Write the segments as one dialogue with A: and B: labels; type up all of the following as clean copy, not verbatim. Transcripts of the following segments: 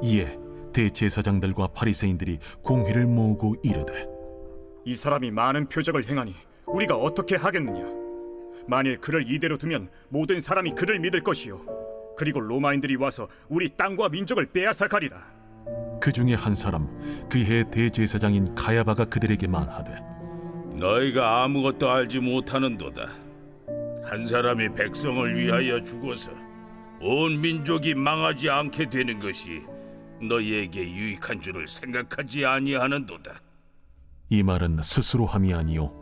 A: 이에 대제사장들과 바리새인들이 공회를 모으고 이르되,
B: 이 사람이 많은 표적을 행하니 우리가 어떻게 하겠느냐? 만일 그를 이대로 두면 모든 사람이 그를 믿을 것이요, 그리고 로마인들이 와서 우리 땅과 민족을 빼앗아 가리라.
A: 그 중에 한 사람 그의 대제사장인 가야바가 그들에게 말하되,
C: 너희가 아무것도 알지 못하는도다. 한 사람이 백성을 위하여 죽어서 온 민족이 망하지 않게 되는 것이 너희에게 유익한 줄을 생각하지 아니하는도다.
A: 이 말은 스스로 함이 아니요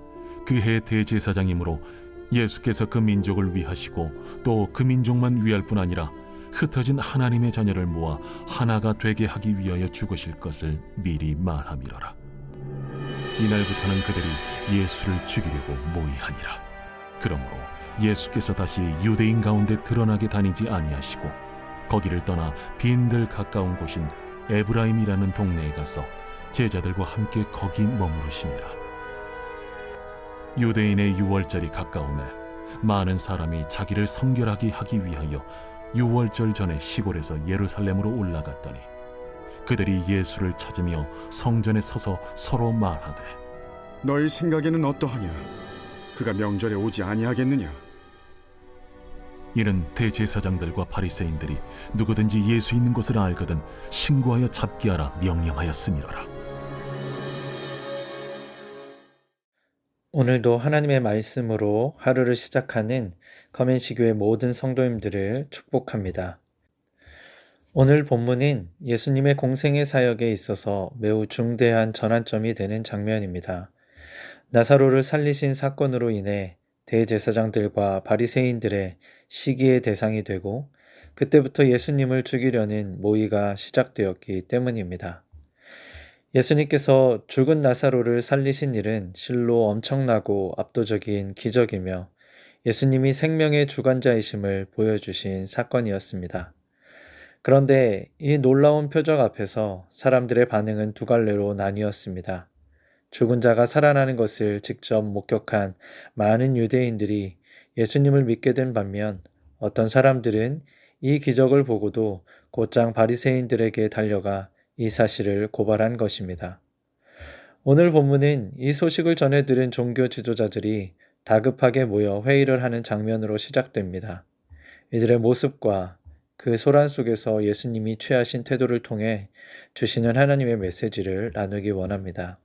A: 그의 대제사장이므로 예수께서 그 민족을 위하시고 또 그 민족만 위할 뿐 아니라 흩어진 하나님의 자녀를 모아 하나가 되게 하기 위하여 죽으실 것을 미리 말함이로라. 이날부터는 그들이 예수를 죽이려고 모의하니라. 그러므로 예수께서 다시 유대인 가운데 드러나게 다니지 아니하시고 거기를 떠나 빈들 가까운 곳인 에브라임이라는 동네에 가서 제자들과 함께 거기 머무르시니라. 유대인의 유월절이 가까우매 많은 사람이 자기를 성결하게 하기 위하여 유월절 전에 시골에서 예루살렘으로 올라갔더니 그들이 예수를 찾으며 성전에 서서 서로 말하되,
D: 너희 생각에는 어떠하냐? 그가 명절에 오지 아니하겠느냐?
A: 이는 대제사장들과 바리새인들이 누구든지 예수 있는 곳을 알거든 신고하여 잡게 하라 명령하였음이로라.
E: 오늘도 하나님의 말씀으로 하루를 시작하는 커맨시교의 모든 성도님들을 축복합니다. 오늘 본문은 예수님의 공생의 사역에 있어서 매우 중대한 전환점이 되는 장면입니다. 나사로를 살리신 사건으로 인해 대제사장들과 바리새인들의 시기의 대상이 되고 그때부터 예수님을 죽이려는 모의가 시작되었기 때문입니다. 예수님께서 죽은 나사로를 살리신 일은 실로 엄청나고 압도적인 기적이며 예수님이 생명의 주관자이심을 보여주신 사건이었습니다. 그런데 이 놀라운 표적 앞에서 사람들의 반응은 두 갈래로 나뉘었습니다. 죽은 자가 살아나는 것을 직접 목격한 많은 유대인들이 예수님을 믿게 된 반면 어떤 사람들은 이 기적을 보고도 곧장 바리새인들에게 달려가 이 사실을 고발한 것입니다. 오늘 본문은 이 소식을 전해 들은 종교 지도자들이 다급하게 모여 회의를 하는 장면으로 시작됩니다. 이들의 모습과 그 소란 속에서 예수님이 취하신 태도를 통해 주시는 하나님의 메시지를 나누기 원합니다.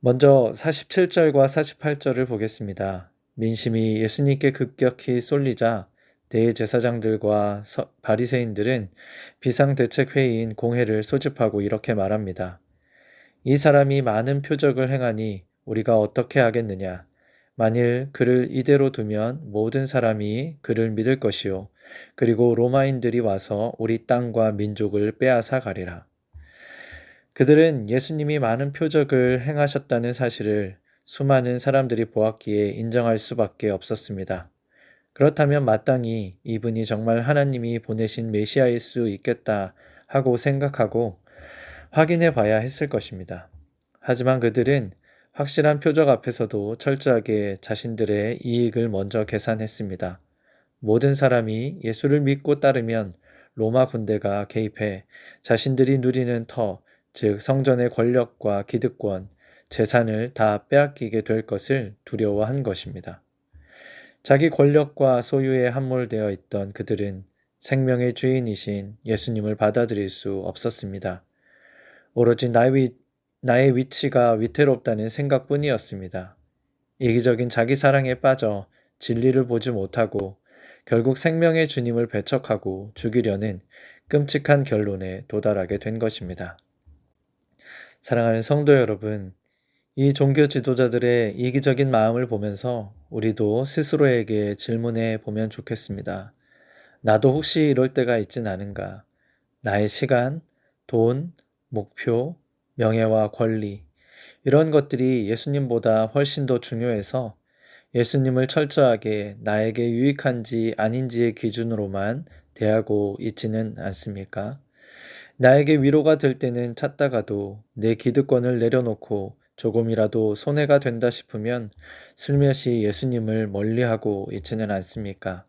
E: 먼저 47절과 48절을 보겠습니다. 민심이 예수님께 급격히 쏠리자 대제사장들과 바리새인들은 비상대책회의인 공회를 소집하고 이렇게 말합니다. 이 사람이 많은 표적을 행하니 우리가 어떻게 하겠느냐? 만일 그를 이대로 두면 모든 사람이 그를 믿을 것이요, 그리고 로마인들이 와서 우리 땅과 민족을 빼앗아 가리라. 그들은 예수님이 많은 표적을 행하셨다는 사실을 수많은 사람들이 보았기에 인정할 수밖에 없었습니다. 그렇다면 마땅히 이분이 정말 하나님이 보내신 메시아일 수 있겠다 하고 생각하고 확인해 봐야 했을 것입니다. 하지만 그들은 확실한 표적 앞에서도 철저하게 자신들의 이익을 먼저 계산했습니다. 모든 사람이 예수를 믿고 따르면 로마 군대가 개입해 자신들이 누리는 터, 즉 성전의 권력과 기득권, 재산을 다 빼앗기게 될 것을 두려워한 것입니다. 자기 권력과 소유에 함몰되어 있던 그들은 생명의 주인이신 예수님을 받아들일 수 없었습니다. 오로지 나의 위치가 위태롭다는 생각뿐이었습니다. 이기적인 자기 사랑에 빠져 진리를 보지 못하고 결국 생명의 주님을 배척하고 죽이려는 끔찍한 결론에 도달하게 된 것입니다. 사랑하는 성도 여러분, 이 종교 지도자들의 이기적인 마음을 보면서 우리도 스스로에게 질문해 보면 좋겠습니다. 나도 혹시 이럴 때가 있진 않은가? 나의 시간, 돈, 목표, 명예와 권리, 이런 것들이 예수님보다 훨씬 더 중요해서 예수님을 철저하게 나에게 유익한지 아닌지의 기준으로만 대하고 있지는 않습니까? 나에게 위로가 될 때는 찾다가도 내 기득권을 내려놓고 조금이라도 손해가 된다 싶으면 슬며시 예수님을 멀리하고 있지는 않습니까?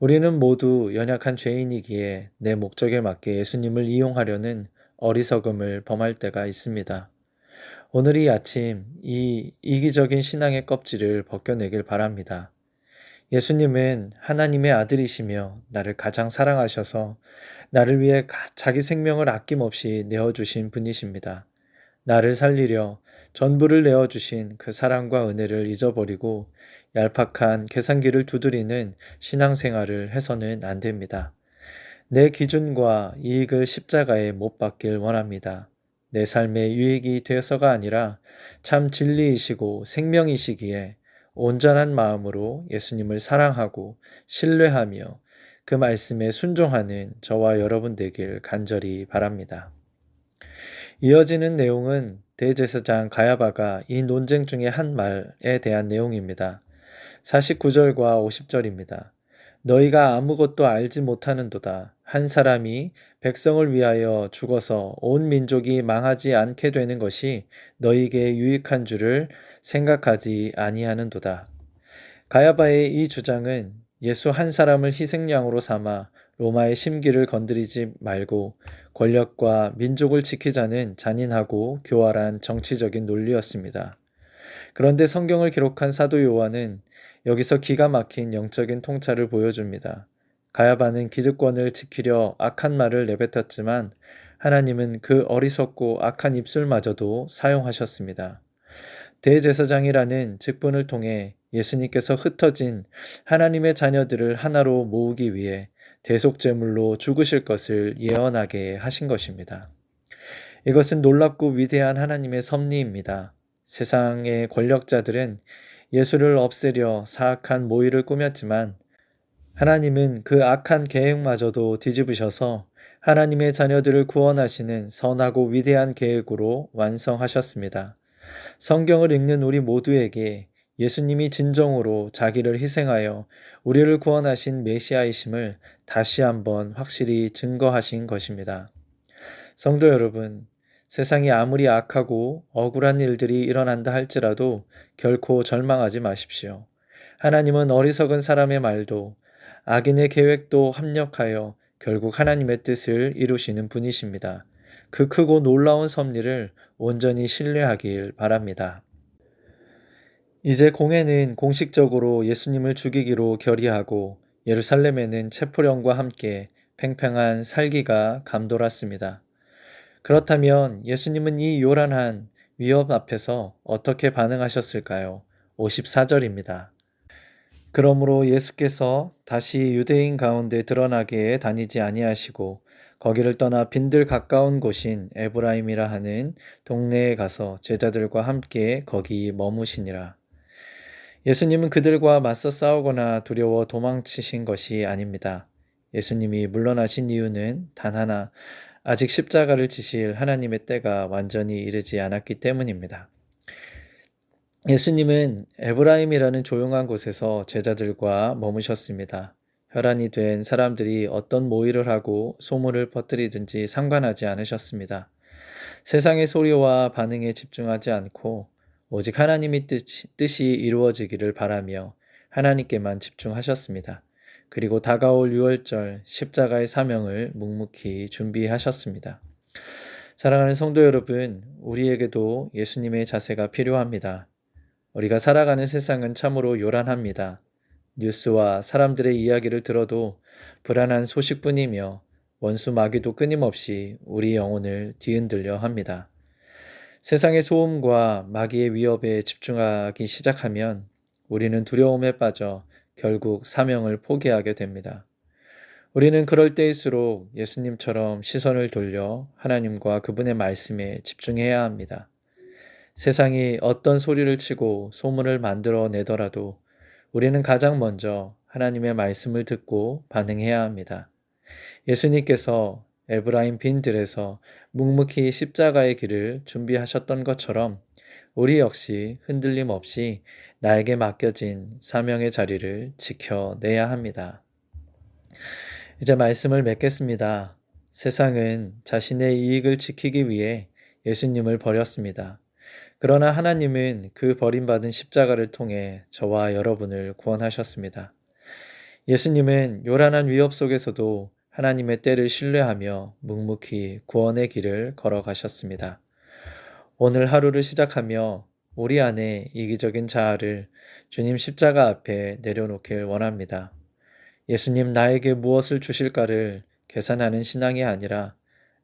E: 우리는 모두 연약한 죄인이기에 내 목적에 맞게 예수님을 이용하려는 어리석음을 범할 때가 있습니다. 오늘 이 아침 이 이기적인 신앙의 껍질을 벗겨내길 바랍니다. 예수님은 하나님의 아들이시며 나를 가장 사랑하셔서 나를 위해 자기 생명을 아낌없이 내어주신 분이십니다. 나를 살리려 전부를 내어주신 그 사랑과 은혜를 잊어버리고 얄팍한 계산기를 두드리는 신앙생활을 해서는 안 됩니다. 내 기준과 이익을 십자가에 못 박길 원합니다. 내 삶의 유익이 되어서가 아니라 참 진리이시고 생명이시기에 온전한 마음으로 예수님을 사랑하고 신뢰하며 그 말씀에 순종하는 저와 여러분 되길 간절히 바랍니다. 이어지는 내용은 대제사장 가야바가 이 논쟁 중에 한 말에 대한 내용입니다. 49절과 50절입니다. 너희가 아무것도 알지 못하는도다. 한 사람이 백성을 위하여 죽어서 온 민족이 망하지 않게 되는 것이 너희에게 유익한 줄을 생각하지 아니하는도다. 가야바의 이 주장은 예수 한 사람을 희생양으로 삼아 로마의 심기를 건드리지 말고 권력과 민족을 지키자는 잔인하고 교활한 정치적인 논리였습니다. 그런데 성경을 기록한 사도 요한은 여기서 기가 막힌 영적인 통찰을 보여줍니다. 가야바는 기득권을 지키려 악한 말을 내뱉었지만 하나님은 그 어리석고 악한 입술마저도 사용하셨습니다. 대제사장이라는 직분을 통해 예수님께서 흩어진 하나님의 자녀들을 하나로 모으기 위해 대속제물로 죽으실 것을 예언하게 하신 것입니다. 이것은 놀랍고 위대한 하나님의 섭리입니다. 세상의 권력자들은 예수를 없애려 사악한 모의를 꾸몄지만 하나님은 그 악한 계획마저도 뒤집으셔서 하나님의 자녀들을 구원하시는 선하고 위대한 계획으로 완성하셨습니다. 성경을 읽는 우리 모두에게 예수님이 진정으로 자기를 희생하여 우리를 구원하신 메시아이심을 다시 한번 확실히 증거하신 것입니다. 성도 여러분, 세상이 아무리 악하고 억울한 일들이 일어난다 할지라도 결코 절망하지 마십시오. 하나님은 어리석은 사람의 말도 악인의 계획도 합력하여 결국 하나님의 뜻을 이루시는 분이십니다. 그 크고 놀라운 섭리를 온전히 신뢰하길 바랍니다. 이제 공회는 공식적으로 예수님을 죽이기로 결의하고 예루살렘에는 체포령과 함께 팽팽한 살기가 감돌았습니다. 그렇다면 예수님은 이 요란한 위협 앞에서 어떻게 반응하셨을까요? 54절입니다. 그러므로 예수께서 다시 유대인 가운데 드러나게 다니지 아니하시고 거기를 떠나 빈들 가까운 곳인 에브라임이라 하는 동네에 가서 제자들과 함께 거기 머무시니라. 예수님은 그들과 맞서 싸우거나 두려워 도망치신 것이 아닙니다. 예수님이 물러나신 이유는 단 하나, 아직 십자가를 지실 하나님의 때가 완전히 이르지 않았기 때문입니다. 예수님은 에브라임이라는 조용한 곳에서 제자들과 머무셨습니다. 혈안이 된 사람들이 어떤 모의를 하고 소문을 퍼뜨리든지 상관하지 않으셨습니다. 세상의 소리와 반응에 집중하지 않고 오직 하나님의 뜻이 이루어지기를 바라며 하나님께만 집중하셨습니다. 그리고 다가올 유월절 십자가의 사명을 묵묵히 준비하셨습니다. 사랑하는 성도 여러분, 우리에게도 예수님의 자세가 필요합니다. 우리가 살아가는 세상은 참으로 요란합니다. 뉴스와 사람들의 이야기를 들어도 불안한 소식뿐이며 원수 마귀도 끊임없이 우리 영혼을 뒤흔들려 합니다. 세상의 소음과 마귀의 위협에 집중하기 시작하면 우리는 두려움에 빠져 결국 사명을 포기하게 됩니다. 우리는 그럴 때일수록 예수님처럼 시선을 돌려 하나님과 그분의 말씀에 집중해야 합니다. 세상이 어떤 소리를 치고 소문을 만들어 내더라도 우리는 가장 먼저 하나님의 말씀을 듣고 반응해야 합니다. 예수님께서 에브라임 빈들에서 묵묵히 십자가의 길을 준비하셨던 것처럼 우리 역시 흔들림 없이 나에게 맡겨진 사명의 자리를 지켜내야 합니다. 이제 말씀을 맺겠습니다. 세상은 자신의 이익을 지키기 위해 예수님을 버렸습니다. 그러나 하나님은 그 버림받은 십자가를 통해 저와 여러분을 구원하셨습니다. 예수님은 요란한 위협 속에서도 하나님의 때를 신뢰하며 묵묵히 구원의 길을 걸어가셨습니다. 오늘 하루를 시작하며 우리 안에 이기적인 자아를 주님 십자가 앞에 내려놓길 원합니다. 예수님 나에게 무엇을 주실까를 계산하는 신앙이 아니라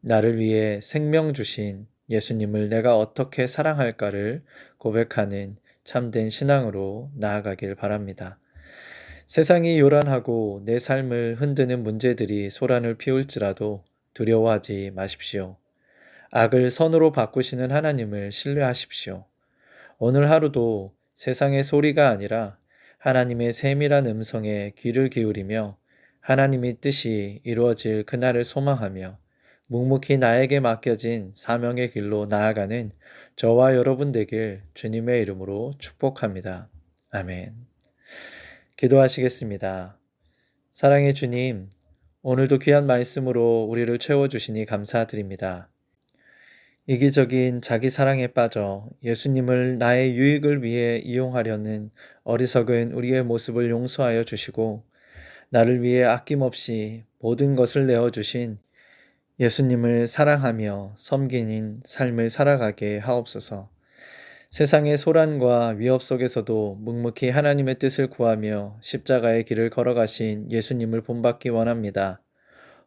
E: 나를 위해 생명 주신 예수님을 내가 어떻게 사랑할까를 고백하는 참된 신앙으로 나아가길 바랍니다. 세상이 요란하고 내 삶을 흔드는 문제들이 소란을 피울지라도 두려워하지 마십시오. 악을 선으로 바꾸시는 하나님을 신뢰하십시오. 오늘 하루도 세상의 소리가 아니라 하나님의 세밀한 음성에 귀를 기울이며 하나님의 뜻이 이루어질 그날을 소망하며 묵묵히 나에게 맡겨진 사명의 길로 나아가는 저와 여러분 되길 주님의 이름으로 축복합니다. 아멘. 기도하시겠습니다. 사랑의 주님, 오늘도 귀한 말씀으로 우리를 채워주시니 감사드립니다. 이기적인 자기 사랑에 빠져 예수님을 나의 유익을 위해 이용하려는 어리석은 우리의 모습을 용서하여 주시고 나를 위해 아낌없이 모든 것을 내어주신 예수님을 사랑하며 섬기는 삶을 살아가게 하옵소서. 세상의 소란과 위협 속에서도 묵묵히 하나님의 뜻을 구하며 십자가의 길을 걸어가신 예수님을 본받기 원합니다.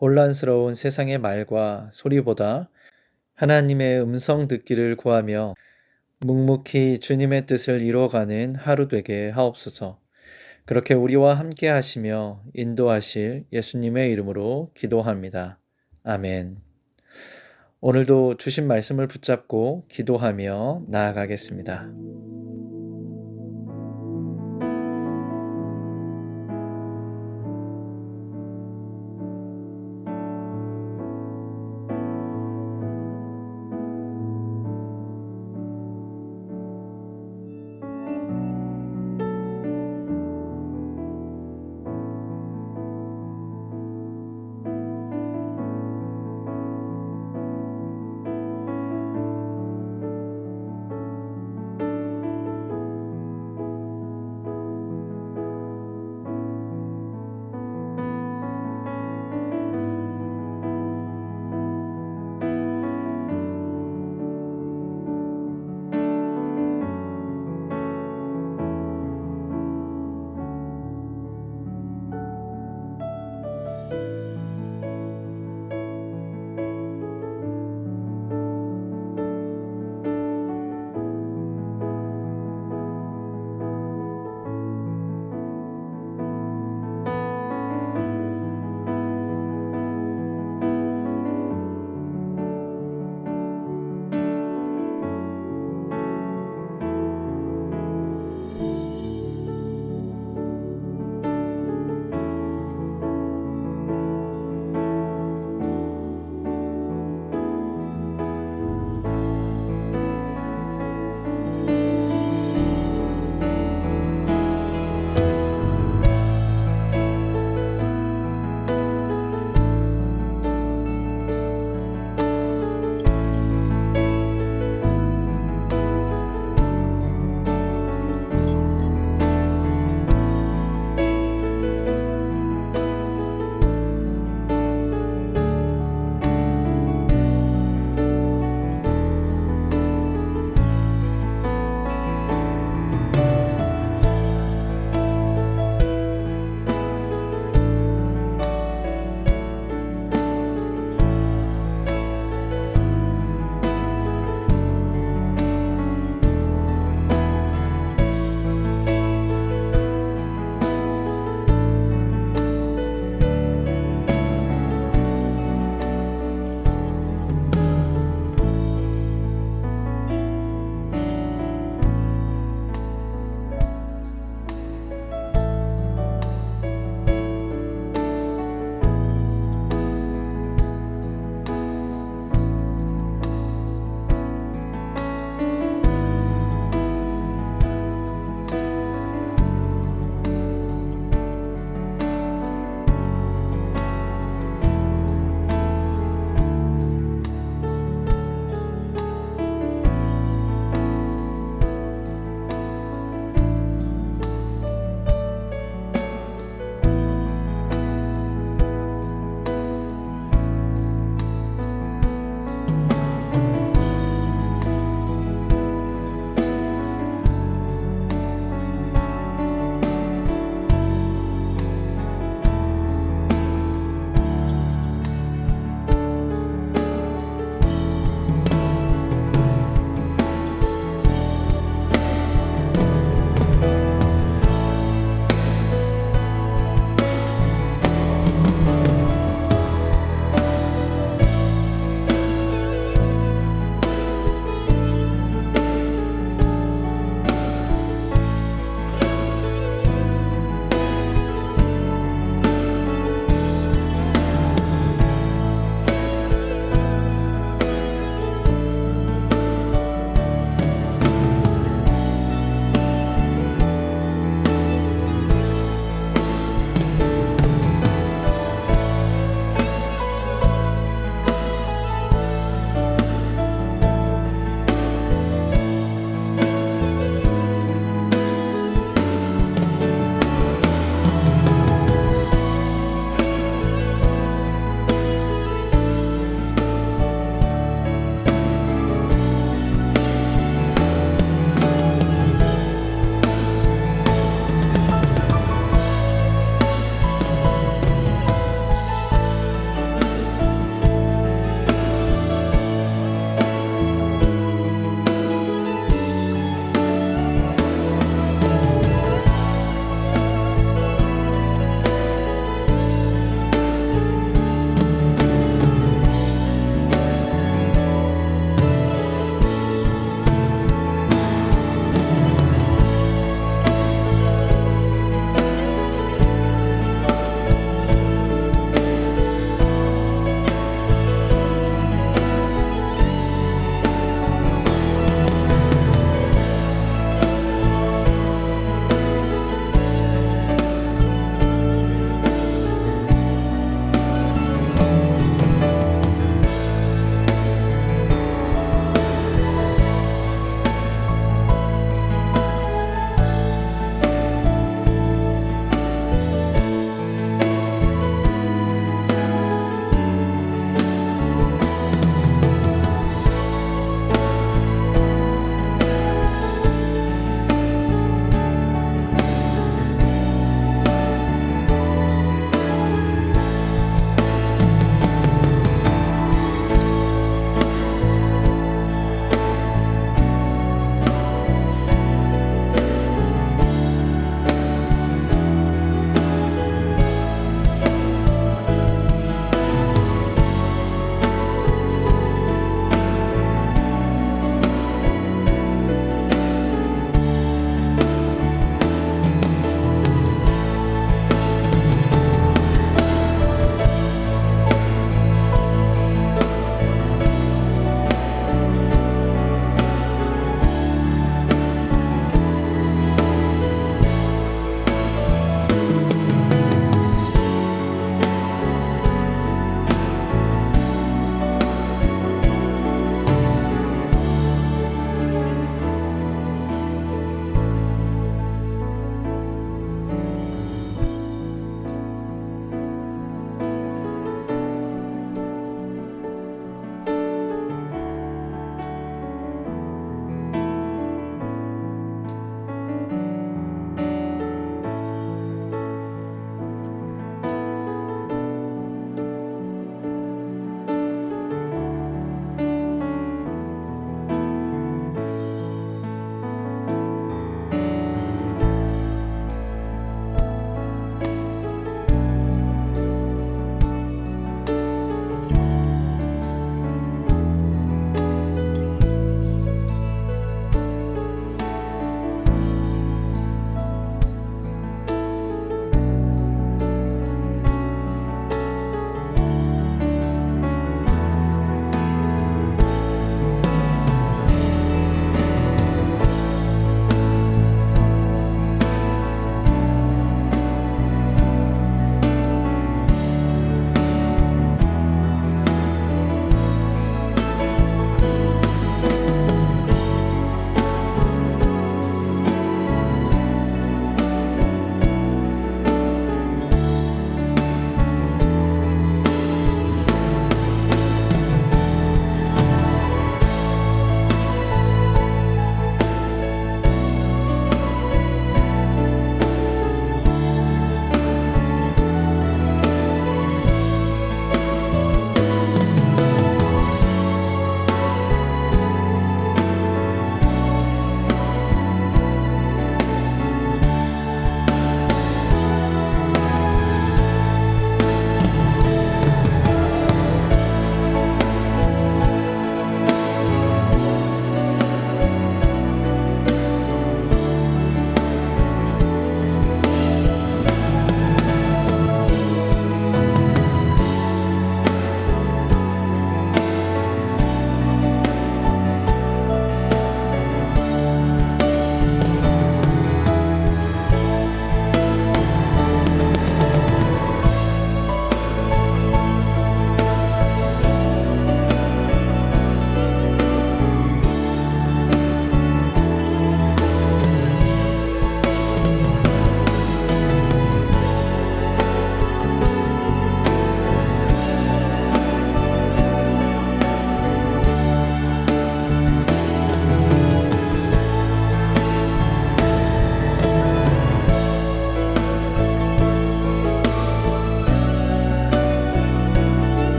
E: 혼란스러운 세상의 말과 소리보다 하나님의 음성 듣기를 구하며 묵묵히 주님의 뜻을 이루어가는 하루 되게 하옵소서. 그렇게 우리와 함께 하시며 인도하실 예수님의 이름으로 기도합니다. 아멘. 오늘도 주신 말씀을 붙잡고 기도하며 나아가겠습니다.